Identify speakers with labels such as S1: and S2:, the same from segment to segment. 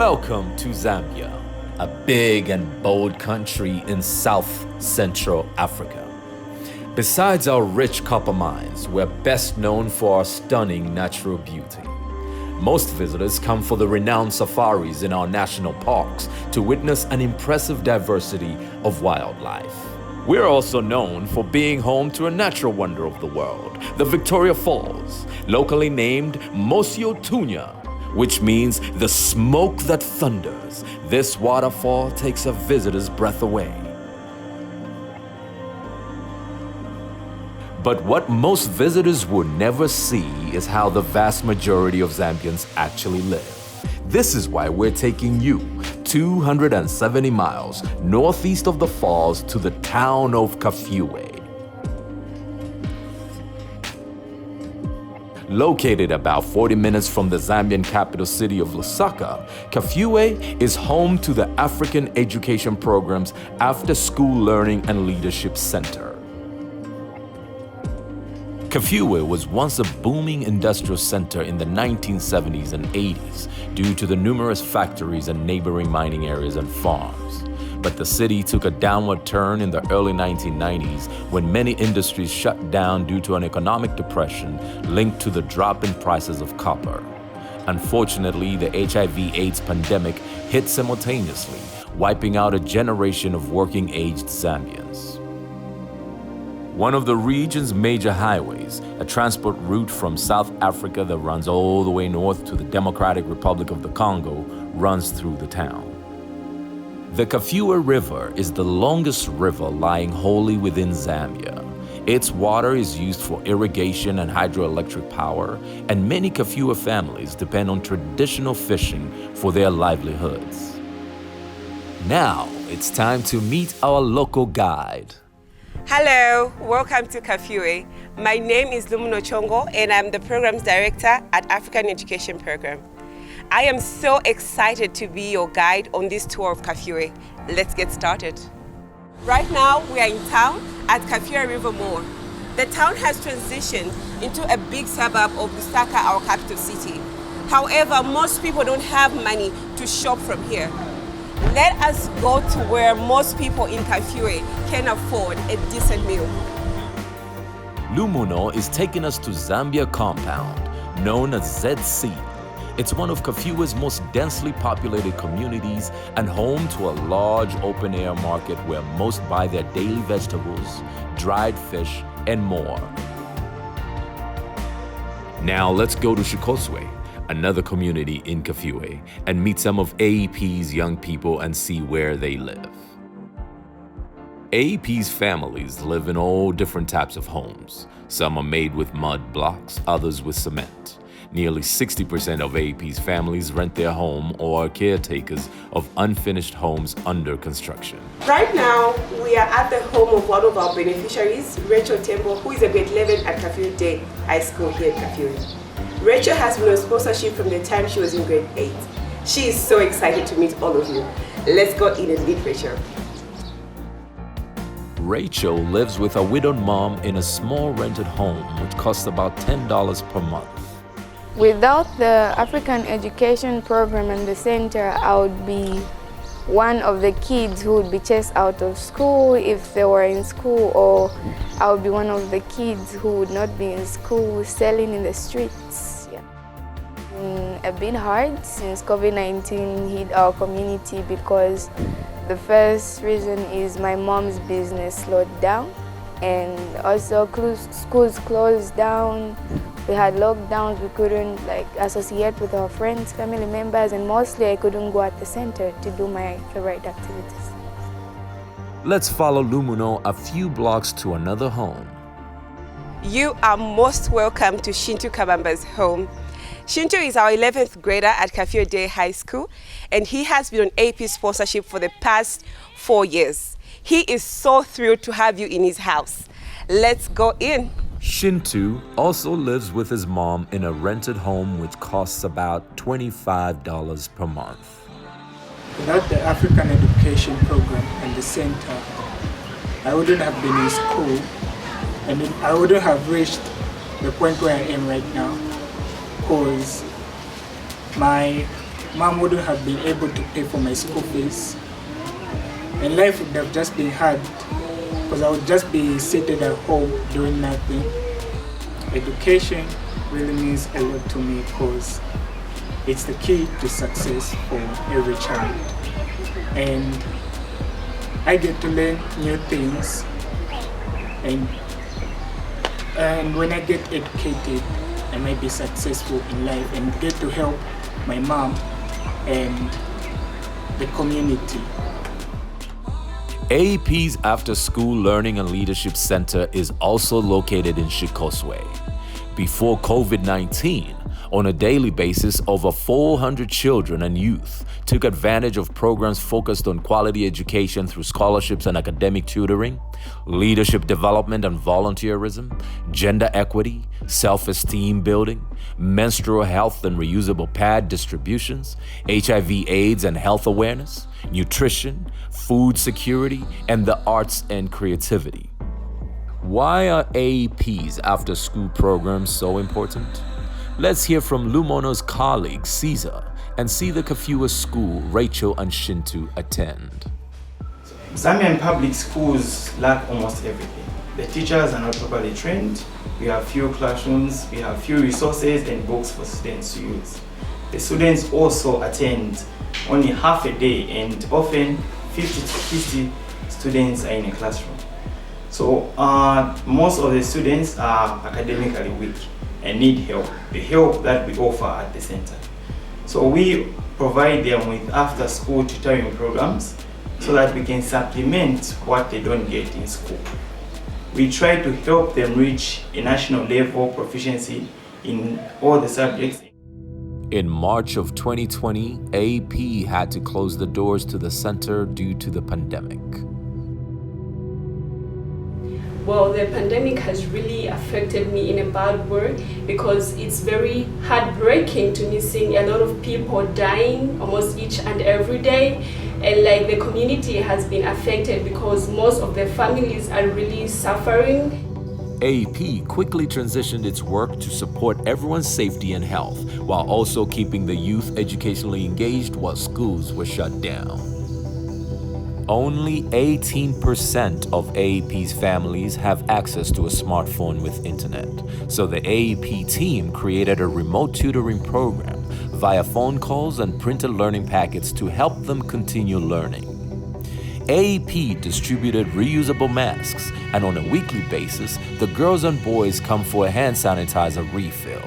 S1: Welcome to Zambia, a big and bold country in South Central Africa. Besides our rich copper mines, we're best known for our stunning natural beauty. Most visitors come for the renowned safaris in our national parks to witness an impressive diversity of wildlife. We're also known for being home to a natural wonder of the world, the Victoria Falls, locally named Mosio Tunya, which means the smoke that thunders. This waterfall takes a visitor's breath away. But what most visitors would never see is how the vast majority of Zambians actually live. This is why we're taking you 270 miles northeast of the falls to the town of Kafue. Located about 40 minutes from the Zambian capital city of Lusaka, Kafue is home to the African Education Program's After School Learning and Leadership Center. Kafue was once a booming industrial center in the 1970s and 80s due to the numerous factories and neighboring mining areas and farms. But the city took a downward turn in the early 1990s when many industries shut down due to an economic depression linked to the drop in prices of copper. Unfortunately, the HIV/AIDS pandemic hit simultaneously, wiping out a generation of working-aged Zambians. One of the region's major highways, a transport route from South Africa that runs all the way north to the Democratic Republic of the Congo, runs through the town. The Kafue River is the longest river lying wholly within Zambia. Its water is used for irrigation and hydroelectric power, and many Kafue families depend on traditional fishing for their livelihoods. Now, it's time to meet our local guide.
S2: Hello, welcome to Kafue. My name is Lumuno Chongo and I'm the Programs Director at African Education Program. I am so excited to be your guide on this tour of Kafue. Let's get started. Right now, we are in town at Kafue River Mall. The town has transitioned into a big suburb of Lusaka, our capital city. However, most people don't have money to shop from here. Let us go to where most people in Kafue can afford a decent meal.
S1: Lumuno is taking us to Zambia Compound, known as ZC. It's one of Kafue's most densely populated communities and home to a large open-air market where most buy their daily vegetables, dried fish, and more. Now let's go to Shikoswe, another community in Kafue, and meet some of AEP's young people and see where they live. AEP's families live in all different types of homes. Some are made with mud blocks, others with cement. Nearly 60% of AEP's families rent their home or are caretakers of unfinished homes under construction.
S2: Right now, we are at the home of one of our beneficiaries, Rachel Tembo, who is a grade 11 at Kafue Day High School here in Kafue. Rachel has been on sponsorship from the time she was in grade 8. She is so excited to meet all of you. Let's go in and meet Rachel.
S1: Rachel lives with a widowed mom in a small rented home, which costs about $10 per month.
S3: Without the African Education Program and the center, I would be one of the kids who would be chased out of school if they were in school, or I would be one of the kids who would not be in school selling in the streets. Yeah. A bit hard since COVID-19 hit our community because the first reason is my mom's business slowed down, and also schools closed down. We had lockdowns, we couldn't associate with our friends, family members, and mostly I couldn't go at the center to do my favorite activities.
S1: Let's follow Lumuno a few blocks to another home.
S2: You are most welcome to Shinto Kabamba's home. Shinto is our 11th grader at Kafue Day High School, and he has been on AP sponsorship for the past 4 years. He is so thrilled to have you in his house. Let's go in.
S1: Shinto also lives with his mom in a rented home which costs about $25 per month.
S4: Without the African Education Program and the center, I wouldn't have been in school, and I wouldn't have reached the point where I am right now, because my mom wouldn't have been able to pay for my school fees. And life would have just been hard because I would just be seated at home doing nothing. Education really means a lot to me because it's the key to success for every child. And I get to learn new things. And when I get educated, I might be successful in life and get to help my mom and the community.
S1: AEP's After School Learning and Leadership Center is also located in Shikoswe. Before COVID-19, on a daily basis, over 400 children and youth took advantage of programs focused on quality education through scholarships and academic tutoring, leadership development and volunteerism, gender equity, self-esteem building, menstrual health and reusable pad distributions, HIV/AIDS and health awareness, nutrition, food security, and the arts and creativity. Why are AEP's after-school programs so important? Let's hear from Lumono's colleague, Caesar, and see the Kafue School Rachel and Shinto attend.
S5: Zambian public schools lack almost everything. The teachers are not properly trained, we have few classrooms, we have few resources and books for students to use. The students also attend only half a day and often 50 to 60 students are in a classroom. So most of the students are academically weak and need help, the help that we offer at the center. So we provide them with after-school tutoring programs so that we can supplement what they don't get in school. We try to help them reach a national level proficiency in all the subjects.
S1: In March of 2020, AEP had to close the doors to the center due to the pandemic.
S6: Well, the pandemic has really affected me in a bad way because it's very heartbreaking to me seeing a lot of people dying almost each and every day. And like the community has been affected because most of the families are really suffering.
S1: AEP quickly transitioned its work to support everyone's safety and health while also keeping the youth educationally engaged while schools were shut down. Only 18% of AEP's families have access to a smartphone with internet, so the AEP team created a remote tutoring program via phone calls and printed learning packets to help them continue learning. AEP distributed reusable masks, and on a weekly basis, the girls and boys come for a hand sanitizer refill.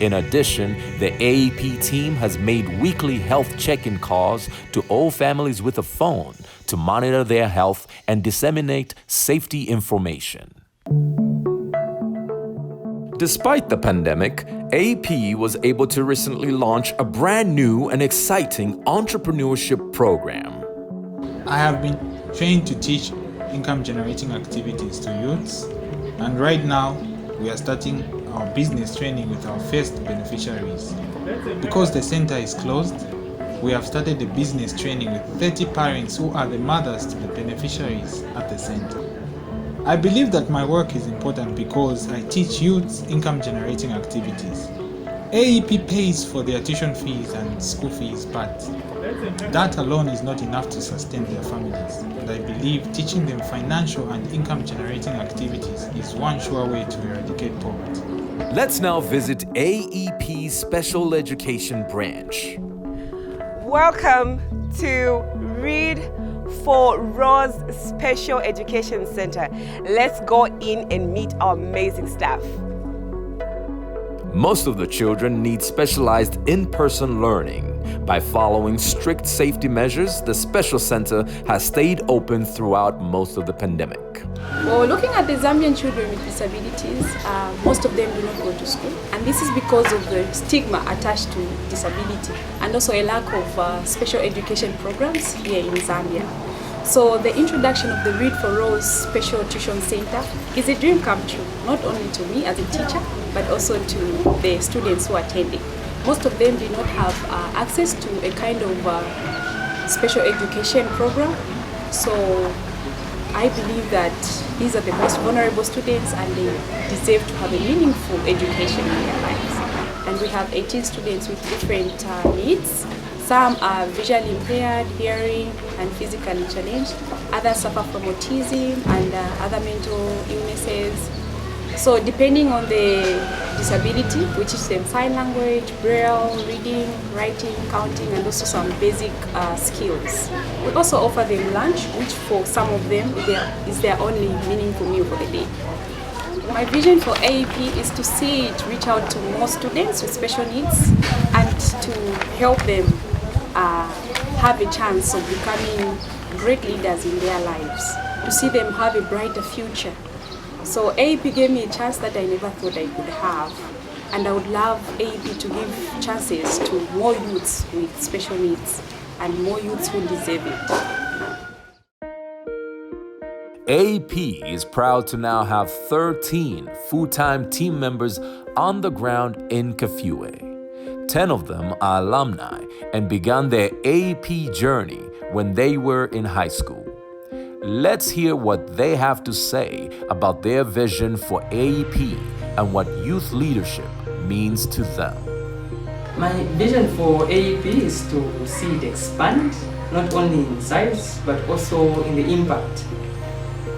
S1: In addition, the AEP team has made weekly health check-in calls to all families with a phone to monitor their health and disseminate safety information. Despite the pandemic, AEP was able to recently launch a brand new and exciting entrepreneurship program.
S7: I have been trained to teach income-generating activities to youths, and right now we are starting our business training with our first beneficiaries. Because the center is closed, we have started the business training with 30 parents who are the mothers to the beneficiaries at the center. I believe that my work is important because I teach youths income-generating activities. AEP pays for their tuition fees and school fees, but that alone is not enough to sustain their families. And I believe teaching them financial and income-generating activities is one sure way to eradicate poverty.
S1: Let's now visit AEP's Special Education Branch.
S2: Welcome to Read for Rose Special Education Center. Let's go in and meet our amazing staff.
S1: Most of the children need specialized in-person learning. By following strict safety measures, the special center has stayed open throughout most of the pandemic.
S8: Well, looking at the Zambian children with disabilities, most of them do not go to school, and this is because of the stigma attached to disability and also a lack of special education programs here in Zambia. So the introduction of the Read for Rose Special Tuition Center is a dream come true, not only to me as a teacher, but also to the students who are attending. Most of them did not have access to a kind of special education program. So I believe that these are the most vulnerable students and they deserve to have a meaningful education in their lives. and we have 18 students with different needs. Some are visually impaired, hearing and physically challenged. Others suffer from autism and other mental illnesses. So depending on the disability, we teach them sign language, braille, reading, writing, counting, and also some basic skills. We also offer them lunch, which for some of them is their only meaningful meal for the day. My vision for AEP is to see it reach out to more students with special needs and to help them have a chance of becoming great leaders in their lives, to see them have a brighter future. So AEP gave me a chance that I never thought I could have, and I would love AEP to give chances to more youths with special needs and more youths who deserve it.
S1: AEP is proud to now have 13 full-time team members on the ground in Kafue. 10 of them are alumni and began their AEP journey when they were in high school. Let's hear what they have to say about their vision for AEP and what youth leadership means to them.
S9: My vision for AEP is to see it expand, not only in size, but also in the impact.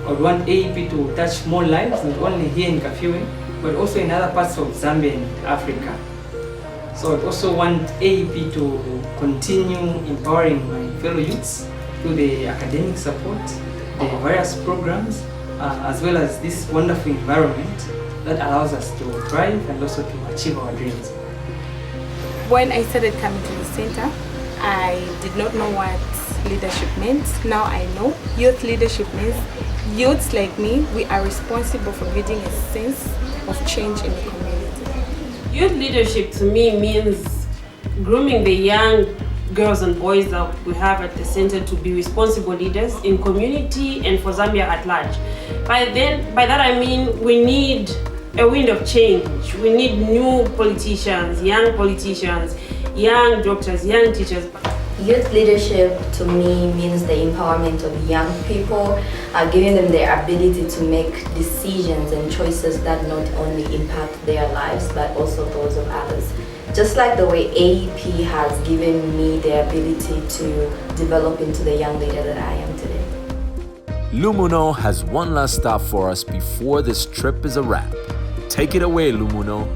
S9: I would want AEP to touch more lives, not only here in Kafue, but also in other parts of Zambia and Africa. So I also want AEP to continue empowering my fellow youths through the academic support, the various programs, as well as this wonderful environment that allows us to thrive and also to achieve our dreams.
S10: When I started coming to the center, I did not know what leadership meant. Now I know. Youth leadership means youths like me, we are responsible for building a sense of change in the community.
S11: Youth leadership to me means grooming the young girls and boys that we have at the center to be responsible leaders in community and for Zambia at large. By that I mean we need a wind of change. We need new politicians, young doctors, young teachers.
S12: Youth leadership to me means the empowerment of young people, giving them the ability to make decisions and choices that not only impact their lives but also those of others. Just like the way AEP has given me the ability to develop into the young leader that I am today.
S1: Lumuno has one last stop for us before this trip is a wrap. Take it away, Lumuno.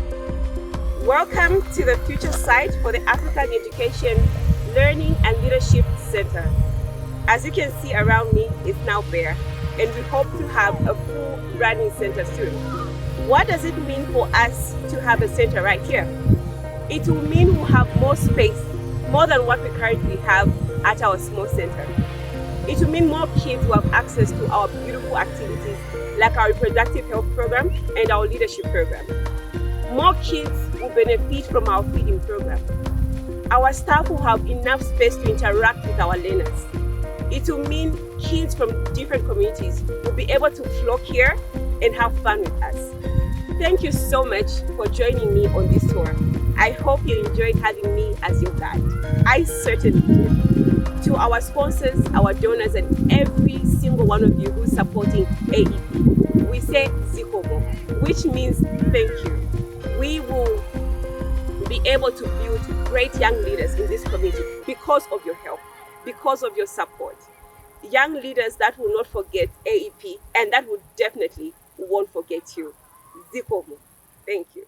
S2: Welcome to the future site for the African Education, Learning and Leadership Center. As you can see around me, it's now bare, and we hope to have a full running center soon. What does it mean for us to have a center right here? It will mean we'll have more space, more than what we currently have at our small center. It will mean more kids will have access to our beautiful activities like our reproductive health program and our leadership program. More kids will benefit from our feeding program. Our staff will have enough space to interact with our learners. It will mean kids from different communities will be able to flock here and have fun with us. Thank you so much for joining me on this tour. I hope you enjoyed having me as your guide. I certainly did. To our sponsors, our donors, and every single one of you who's supporting AEP, we say Zikomo, which means thank you. We will be able to build great young leaders in this community because of your help, because of your support. Young leaders that will not forget AEP and that will definitely won't forget you. Zikomo. Thank you.